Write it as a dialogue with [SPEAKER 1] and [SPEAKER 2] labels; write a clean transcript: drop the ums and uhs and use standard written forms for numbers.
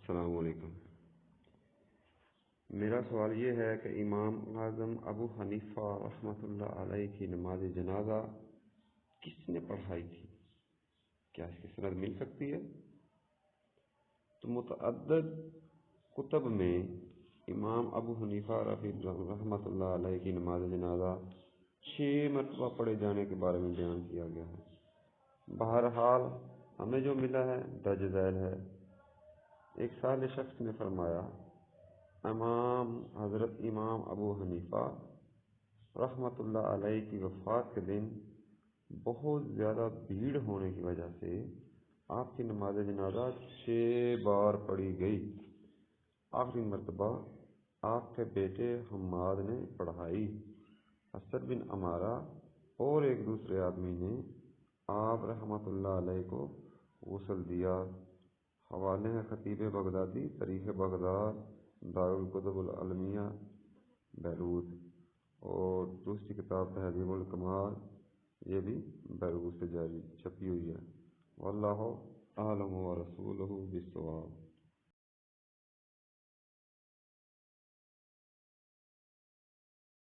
[SPEAKER 1] السلام علیکم۔ میرا سوال یہ ہے کہ امام اعظم ابو حنیفہ رحمۃ اللہ علیہ کی نماز جنازہ کس نے پڑھائی تھی؟ کیا اس کی سند مل سکتی ہے؟ تو متعدد کتب میں امام ابو حنیفہ رحمۃ اللہ علیہ کی نماز جنازہ 6 مرتبہ پڑھے جانے کے بارے میں بیان کیا گیا ہے۔ بہرحال ہمیں جو ملا ہے درج ذیل ہے۔ ایک صالح شخص نے فرمایا، حضرت امام ابو حنیفہ رحمۃ اللہ علیہ کی وفات کے دن بہت زیادہ بھیڑ ہونے کی وجہ سے آپ کی نماز جنازہ 6 بار پڑھی گئی۔ آخری مرتبہ آپ کے بیٹے حماد نے پڑھائی۔ اسد بن عمارہ اور ایک دوسرے آدمی نے آپ رحمۃ اللہ علیہ کو غسل دیا۔ حوالے ہیں خطیب بغدادی، تاریخ بغداد، دارالکتب العلمیہ، بیروت، اور دوسری کتاب تہذیب الکمال، یہ بھی بیروت سے جاری چھپی ہوئی ہے۔ واللہ اعلم ورسولہ بالصواب۔